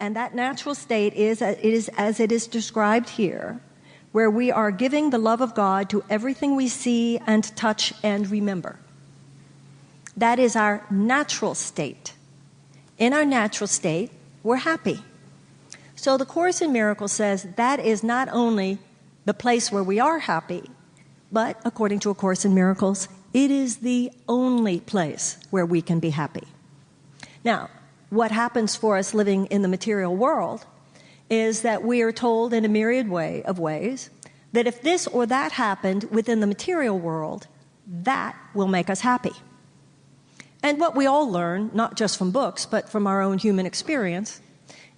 And that natural state is as it is described here, where we are giving the love of God to everything we see and touch and remember. That is our natural state. In our natural state, we're happy. So the Course in Miracles says that is not only the place where we are happy, but according to A Course in Miracles, it is the only place where we can be happy. Now, what happens for us living in the material world is that we are told in a myriad of ways that if this or that happened within the material world, that will make us happy. And what we all learn, not just from books, but from our own human experience,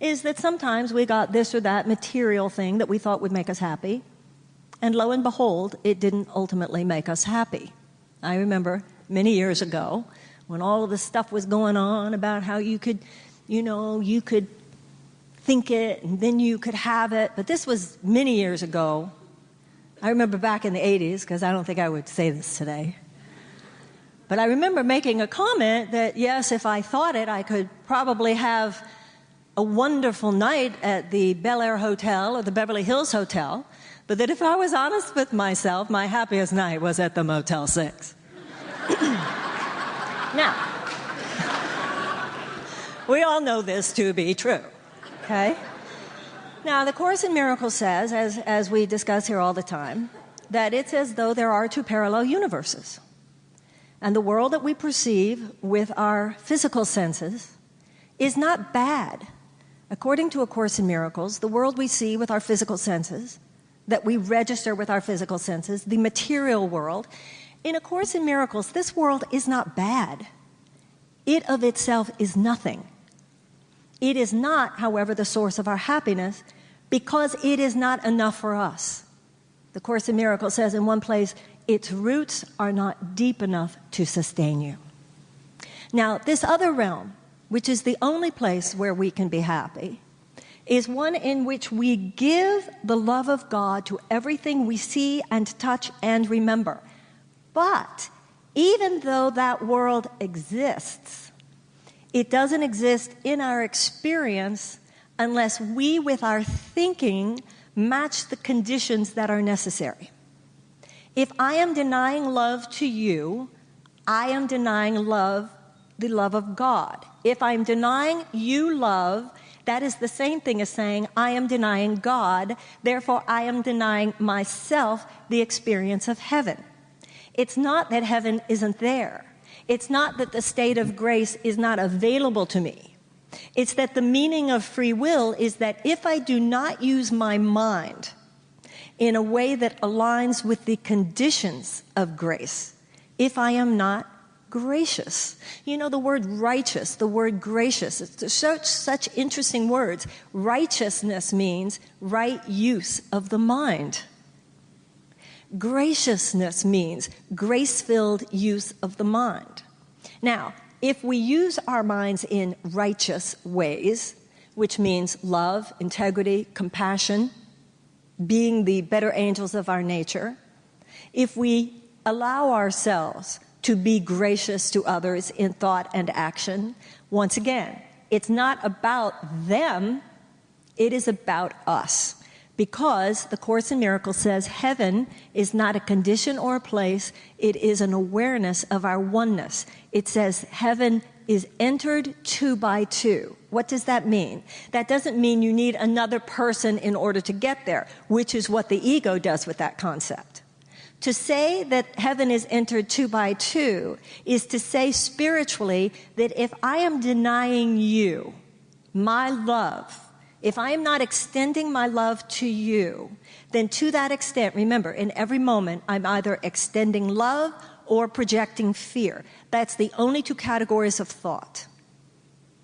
is that sometimes we got this or that material thing that we thought would make us happy, and lo and behold, it didn't ultimately make us happy. I remember many years ago when all of this stuff was going on about how you could think it and then you could have it, but this was many years ago. I remember back in the 80s, because I don't think I would say this today. But I remember making a comment that, yes, if I thought it, I could probably have a wonderful night at the Bel Air Hotel or the Beverly Hills Hotel, but that if I was honest with myself, my happiest night was at the Motel 6. Now, we all know this to be true, okay? Now, the Course in Miracles says, as we discuss here all the time, that it's as though there are two parallel universes. And the world that we perceive with our physical senses is not bad. According to A Course in Miracles, the world we see with our physical senses, that we register with our physical senses, the material world, in A Course in Miracles, this world is not bad. It of itself is nothing. It is not, however, the source of our happiness because it is not enough for us. The Course in Miracles says in one place, its roots are not deep enough to sustain you. Now, this other realm, which is the only place where we can be happy, is one in which we give the love of God to everything we see and touch and remember. But even though that world exists, it doesn't exist in our experience unless we, with our thinking, match the conditions that are necessary. If I am denying love to you, I am denying the love of God. If I'm denying you love, that is the same thing as saying I am denying God, therefore I am denying myself the experience of heaven. It's not that heaven isn't there. It's not that the state of grace is not available to me. It's that the meaning of free will is that if I do not use my mind in a way that aligns with the conditions of grace, if I am not gracious. You know, the word righteous, the word gracious, it's such interesting words. Righteousness means right use of the mind. Graciousness means grace-filled use of the mind. Now, if we use our minds in righteous ways, which means love, integrity, compassion, being the better angels of our nature, if we allow ourselves to be gracious to others in thought and action, once again, it's not about them, it is about us. Because the Course in Miracles says heaven is not a condition or a place, it is an awareness of our oneness. It says heaven is entered two by two. What does that mean? That doesn't mean you need another person in order to get there, which is what the ego does with that concept. To say that heaven is entered two by two is to say spiritually that if I am denying you my love, if I am not extending my love to you, then to that extent, remember, in every moment, I'm either extending love or projecting fear. That's the only two categories of thought.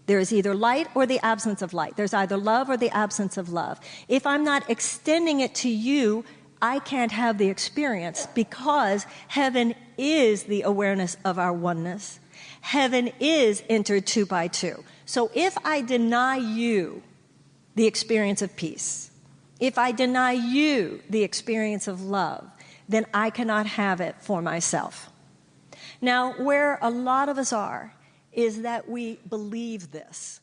There is either light or the absence of light. There's either love or the absence of love. If I'm not extending it to you, I can't have the experience because heaven is the awareness of our oneness. Heaven is entered two by two. So if I deny you the experience of peace, if I deny you the experience of love, then I cannot have it for myself. Now, where a lot of us are is that we believe this.